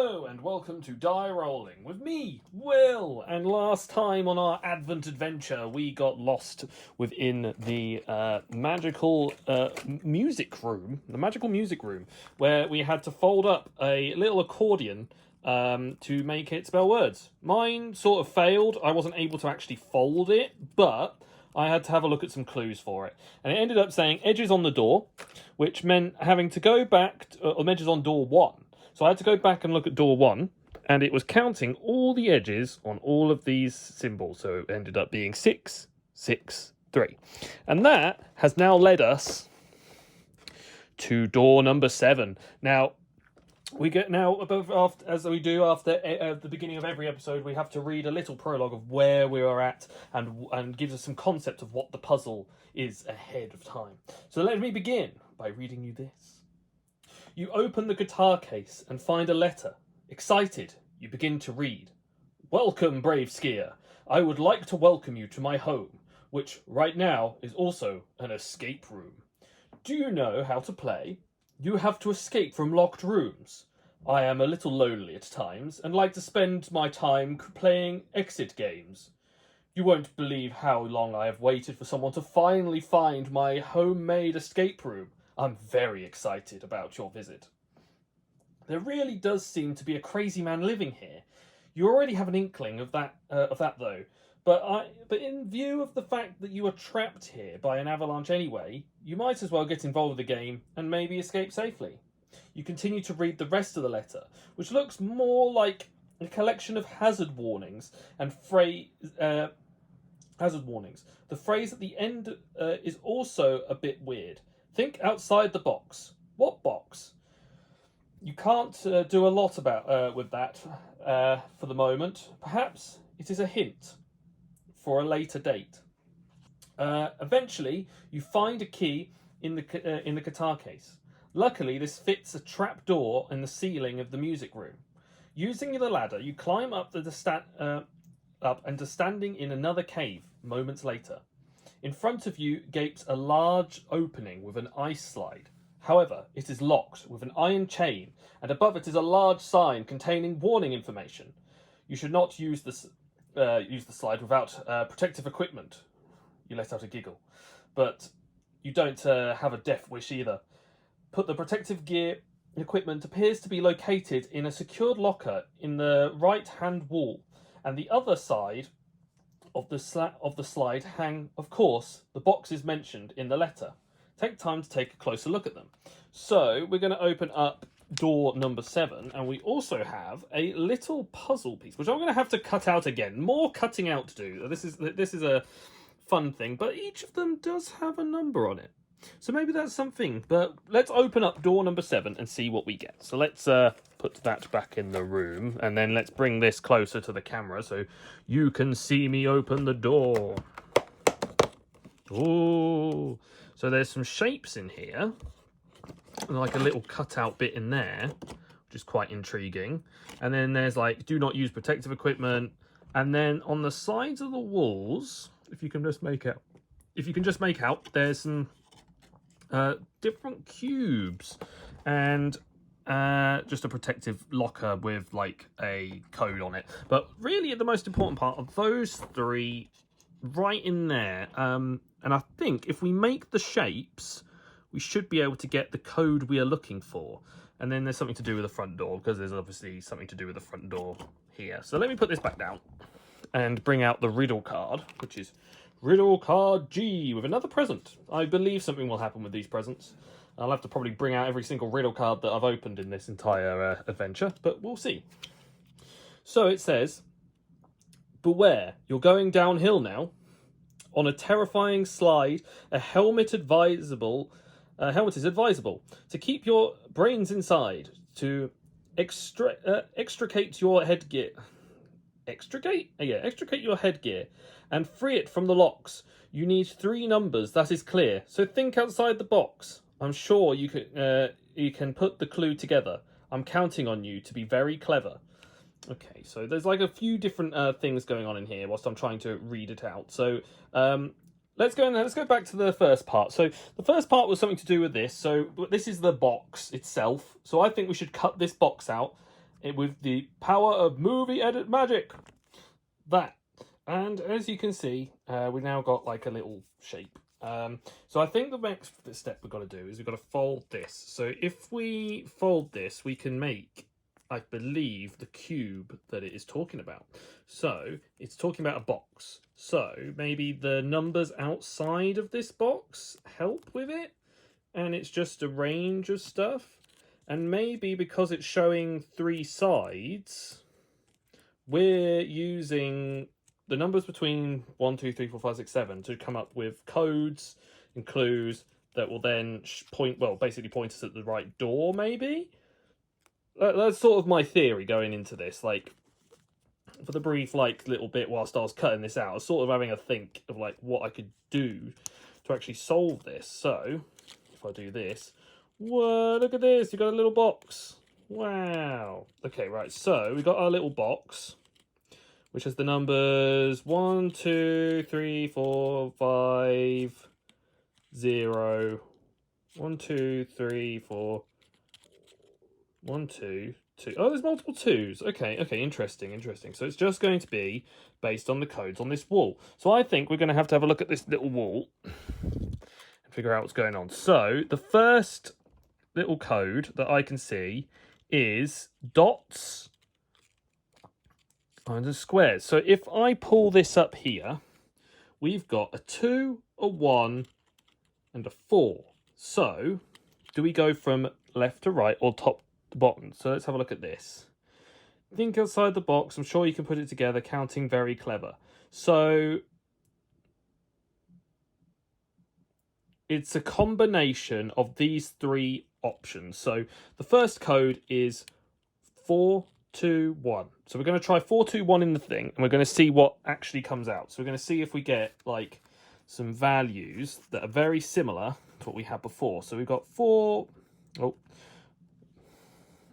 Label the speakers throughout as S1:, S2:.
S1: Hello and welcome to Die Rolling with me, Will. And last time on our Advent adventure, we got lost within the magical music room, where we had to fold up a little accordion to make it spell words. Mine sort of failed. I wasn't able to actually fold it, but I had to have a look at some clues for it. And it ended up saying edges on the door, which meant having to go back, edges on door 1. So I had to go back and look at door 1, and it was counting all the edges on all of these symbols. So it ended up being 6, 6, 3. And that has now led us to door number 7. Now, we get as we do after the beginning of every episode, we have to read a little prologue of where we are at and gives us some concept of what the puzzle is ahead of time. So let me begin by reading you this. You open the guitar case and find a letter. Excited, you begin to read. Welcome, brave skier. I would like to welcome you to my home, which right now is also an escape room. Do you know how to play? You have to escape from locked rooms. I am a little lonely at times and like to spend my time playing exit games. You won't believe how long I have waited for someone to finally find my homemade escape room. I'm very excited about your visit. There really does seem to be a crazy man living here. You already have an inkling of that though. But in view of the fact that you are trapped here by an avalanche anyway, you might as well get involved with the game and maybe escape safely. You continue to read the rest of the letter, which looks more like a collection of hazard warnings and hazard warnings. The phrase at the end is also a bit weird. Think outside the box. What box? You can't do a lot with that for the moment. Perhaps it is a hint for a later date. Eventually, you find a key in the guitar case. Luckily, this fits a trap door in the ceiling of the music room. Using the ladder, you climb up and standing in another cave moments later. In front of you gapes a large opening with an ice slide. However, it is locked with an iron chain, and above it is a large sign containing warning information. You should not use the slide without protective equipment. You let out a giggle. But you don't have a death wish either. Put the protective gear equipment appears to be located in a secured locker in the right-hand wall, and the other side of the slide hang, of course, the boxes mentioned in the letter. Take time to take a closer look at them. So we're going to open up door number 7, and we also have a little puzzle piece, which I'm going to have to cut out again. More cutting out to do. This is a fun thing, but each of them does have a number on it. So maybe that's something, but let's open up door number 7 and see what we get. So let's put that back in the room, and then let's bring this closer to the camera so you can see me open the door. Oh, so there's some shapes in here, like a little cutout bit in there, which is quite intriguing. And then there's like, do not use protective equipment. And then on the sides of the walls, if you can just make out, there's some different cubes and just a protective locker with like a code on it. But really the most important part of those 3 right in there, and I think if we make the shapes, we should be able to get the code we are looking for. And then there's something to do with the front door, because there's obviously something to do with the front door here. So let me put this back down and bring out the riddle card, which is riddle card G, with another present. I believe something will happen with these presents. I'll have to probably bring out every single riddle card that I've opened in this entire adventure, but we'll see. So it says, beware, you're going downhill now. On a terrifying slide, a helmet is advisable. To keep your brains inside, to extricate your headgear. Extricate your headgear and free it from the locks. You need 3 numbers, that is clear. So think outside the box. I'm sure you can put the clue together. I'm counting on you to be very clever. Okay, so there's like a few different things going on in here whilst I'm trying to read it out. So let's go back to the first part. So the first part was something to do with this. So this is the box itself. So I think we should cut this box out with the power of movie edit magic. That. And as you can see, we've now got like a little shape. So I think the next step we've got to do is we've got to fold this. So if we fold this, we can make, I believe, the cube that it is talking about. So it's talking about a box. So maybe the numbers outside of this box help with it. And it's just a range of stuff. And maybe because it's showing 3 sides, we're using the numbers between 1, 2, 3, 4, 5, 6, 7 to come up with codes and clues that will then basically point us at the right door, maybe? That's sort of my theory going into this. Like, for the brief, little bit whilst I was cutting this out, I was sort of having a think of, what I could do to actually solve this. So, if I do this, whoa, look at this, you've got a little box. Wow. Okay, right, so we got our little box, which has the numbers 1, 2, 3, 4, 5, 0. 1, 2, 3, 4. 1, 2, 2. Oh, there's multiple 2s. Okay, interesting. So it's just going to be based on the codes on this wall. So I think we're going to have a look at this little wall and figure out what's going on. So the first little code that I can see is dots under squares. So if I pull this up here, we've got a 2, a 1, and a 4. So do we go from left to right or top to bottom? So let's have a look at this. Think outside the box. I'm sure you can put it together. Counting very clever. So it's a combination of these 3 options. So the first code is 4, 2, 1. So we're going to try 4, 2, 1 in the thing, and we're going to see what actually comes out. So we're going to see if we get some values that are very similar to what we had before. So we've got 4. Oh,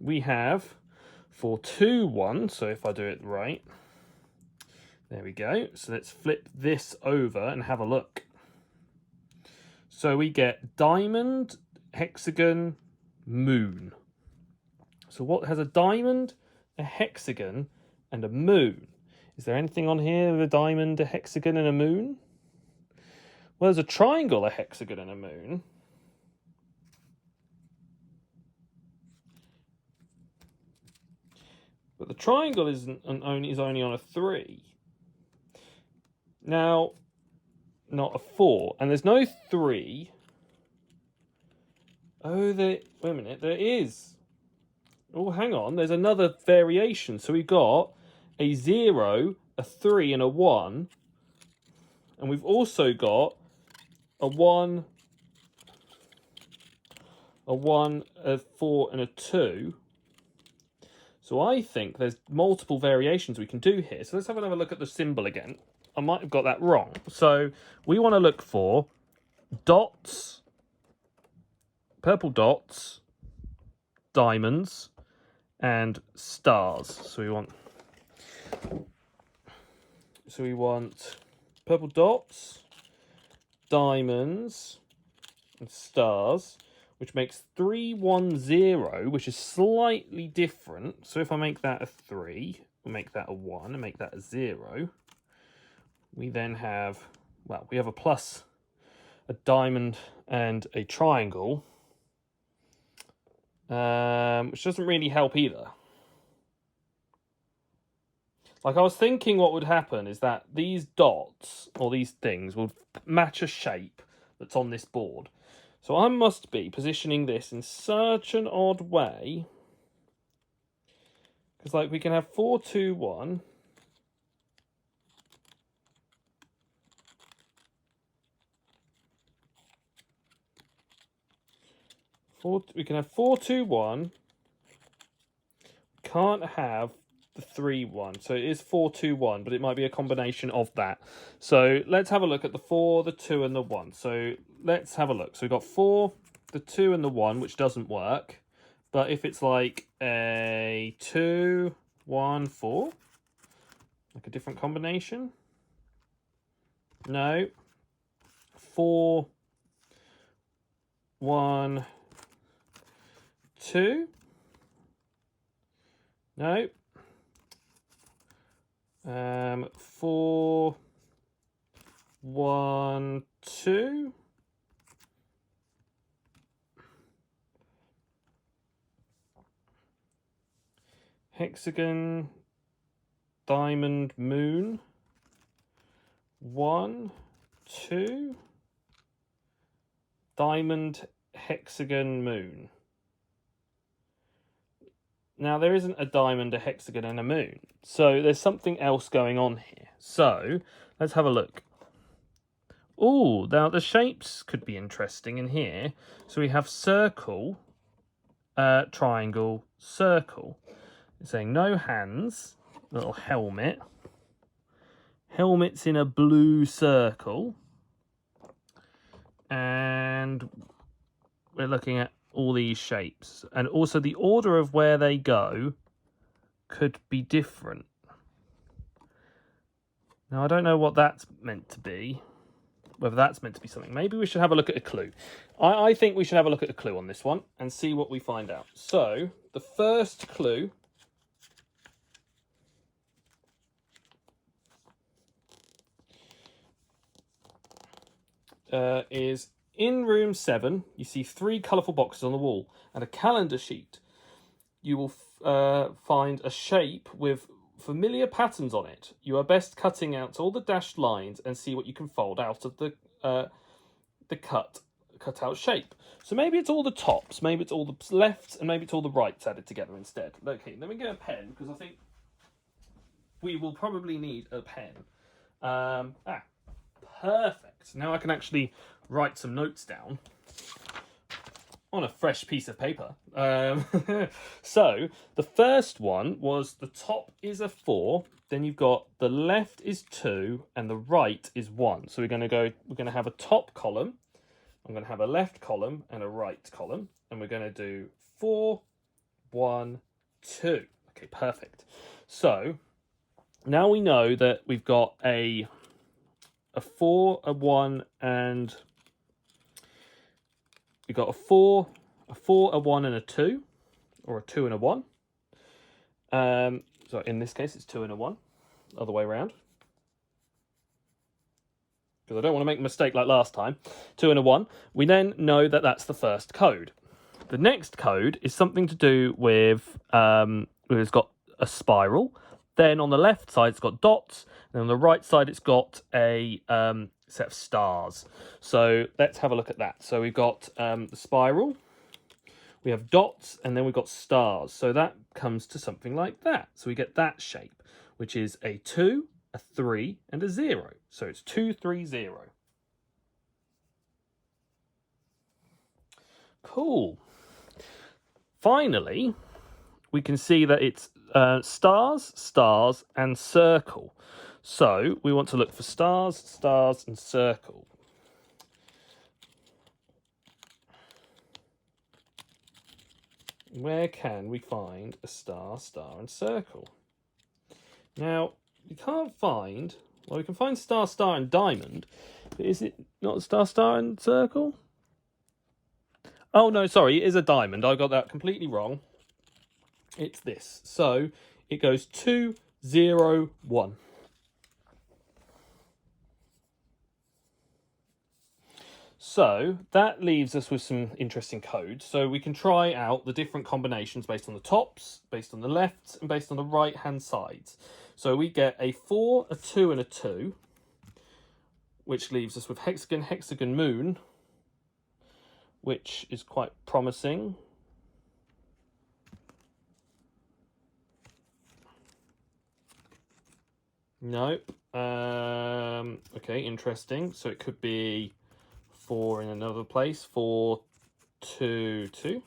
S1: we have 4, 2, 1. So if I do it right, there we go. So let's flip this over and have a look. So we get diamond, hexagon, moon. So what has a diamond, a hexagon, and a moon? Is there anything on here with a diamond, a hexagon, and a moon? Well, there's a triangle, a hexagon, and a moon. But the triangle is only on a 3. Now, not a 4. And there's no 3. Oh, wait a minute, there is. Oh, hang on, there's another variation. So we've got a 0, a 3, and a 1. And we've also got a 1, a 4, and a 2. So I think there's multiple variations we can do here. So let's have another look at the symbol again. I might have got that wrong. So we want to look for dots, purple dots, diamonds, and stars. So we want purple dots, diamonds, and stars, which makes 3, 1, 0, which is slightly different. So if I make that a 3, we'll make that a 1, and make that a 0. We then have, we have a plus, a diamond, and a triangle, which doesn't really help either. I was thinking what would happen is that these dots, or these things, would match a shape that's on this board. So I must be positioning this in such an odd way. Because, we can have 4, 2, 1. We can have 4, 2, 1. Can't have the 3, 1. So it is 4, 2, 1, but it might be a combination of that. So let's have a look at the 4, the 2, and the 1. So let's have a look. So we've got 4, the 2, and the 1, which doesn't work. But if it's a 2, 1, 4, a different combination. No. 4, 1, 2. No. 4, 1, 2. Hexagon, diamond, moon. 1, 2. Diamond, hexagon, moon. Now, there isn't a diamond, a hexagon, and a moon. So there's something else going on here. So let's have a look. Oh, now the shapes could be interesting in here. So we have circle, triangle, circle. It's saying no hands, little helmet. Helmet's in a blue circle. And we're looking at all these shapes. And also the order of where they go could be different. Now, I don't know what that's meant to be. Whether that's meant to be something. Maybe we should have a look at a clue. I think we should have a look at a clue on this one and see what we find out. So, the first clue is in room 7, you see 3 colourful boxes on the wall and a calendar sheet. You will find a shape with familiar patterns on it. You are best cutting out all the dashed lines and see what you can fold out of the cut out shape. So maybe it's all the tops, maybe it's all the lefts, and maybe it's all the rights added together instead. Okay, let me get a pen, because I think we will probably need a pen. Perfect. Now I can actually write some notes down on a fresh piece of paper. So the first one was the top is a 4, then you've got the left is 2 and the right is 1. So we're going to have a top column, I'm going to have a left column and a right column, and we're going to do 4, 1, 2. Okay, perfect. So now we know that we've got a 4, a 1, and we've got a 4, a 1, and a 2, or a 2 and a 1. So in this case, it's 2 and a 1, other way around. Because I don't want to make a mistake like last time. 2 and a 1. We then know that that's the first code. The next code is something to do with, it's got a spiral. Then on the left side, it's got dots. And on the right side, it's got a set of stars. So let's have a look at that. So we've got the spiral. We have dots, and then we've got stars. So that comes to something like that. So we get that shape, which is a 2, a 3, and a 0. So it's 2, 3, 0. Cool. Finally, we can see that it's stars, stars, and circle. So we want to look for stars, stars, and circle. Where can we find a star, star, and circle? Now, you can't find... Well, we can find star, star, and diamond. But is it not star, star, and circle? Oh, no, sorry. It is a diamond. I got that completely wrong. It's this. So, it goes 2, 0, 1. So that leaves us with some interesting codes. So we can try out the different combinations based on the tops, based on the lefts, and based on the right-hand sides. So we get a 4, a 2, and a 2, which leaves us with hexagon, hexagon, moon, which is quite promising. Nope. Okay, interesting. So it could be 4 in another place. 4, 2, 2.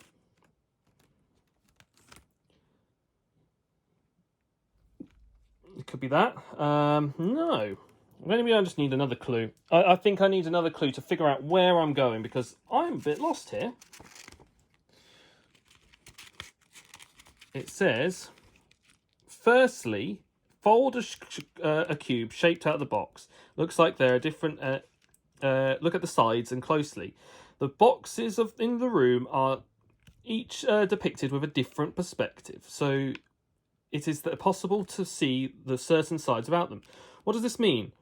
S1: It could be that. No. Maybe I just need another clue. I think I need another clue to figure out where I'm going, because I'm a bit lost here. It says, firstly, fold a cube shaped out of the box. Looks like there are different... look at the sides and closely. The boxes in the room are each depicted with a different perspective. So it is possible to see the certain sides about them. What does this mean?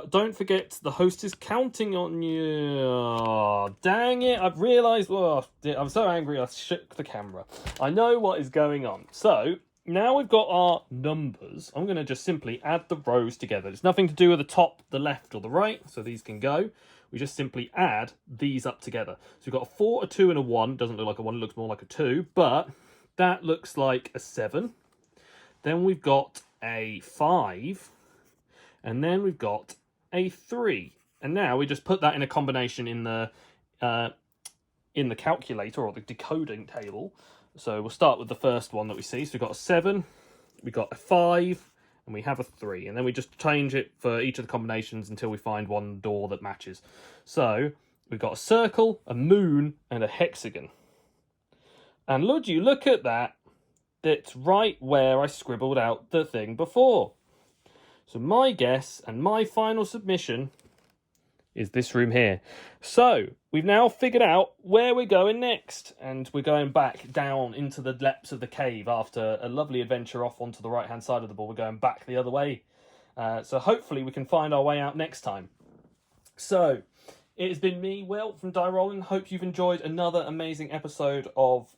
S1: Don't forget, the host is counting on you. Oh, dang it, I've realised... Oh, I'm so angry I shook the camera. I know what is going on. So, now we've got our numbers. I'm going to just simply add the rows together. It's nothing to do with the top, the left, or the right, so these can go. We just simply add these up together. So we've got a 4, a 2, and a 1. Doesn't look like a 1, it looks more like a 2, but that looks like a 7. Then we've got a 5, and then we've got a 3. And now we just put that in a combination in the calculator or the decoding table. So we'll start with the first one that we see. So we've got a 7, we've got a 5, and we have a 3. And then we just change it for each of the combinations until we find one door that matches. So we've got a circle, a moon, and a hexagon. And look at that. That's right where I scribbled out the thing before. So my guess and my final submission is this room here. So we've now figured out where we're going next, and we're going back down into the depths of the cave after a lovely adventure off onto the right hand side of the board. We're going back the other way. So hopefully we can find our way out next time. So it has been me, Will, from Die Rollin. Hope you've enjoyed another amazing episode of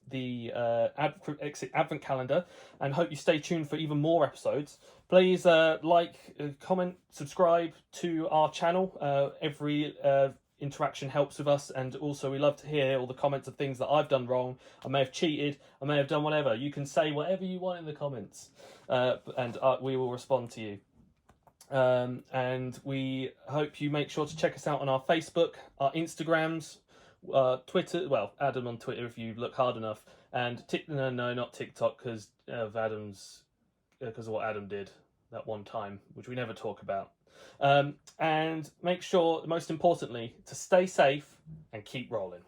S1: the Advent calendar, and hope you stay tuned for even more episodes. Please like, comment, subscribe to our channel. Every interaction helps with us, and also we love to hear all the comments of things that I've done wrong. I may have cheated, I may have done whatever. You can say whatever you want in the comments, and we will respond to you. And we hope you make sure to check us out on our Facebook, our Instagrams, Twitter. Well, Adam on Twitter if you look hard enough, and no, not TikTok because of what Adam did that one time, which we never talk about. And make sure, most importantly, to stay safe and keep rolling.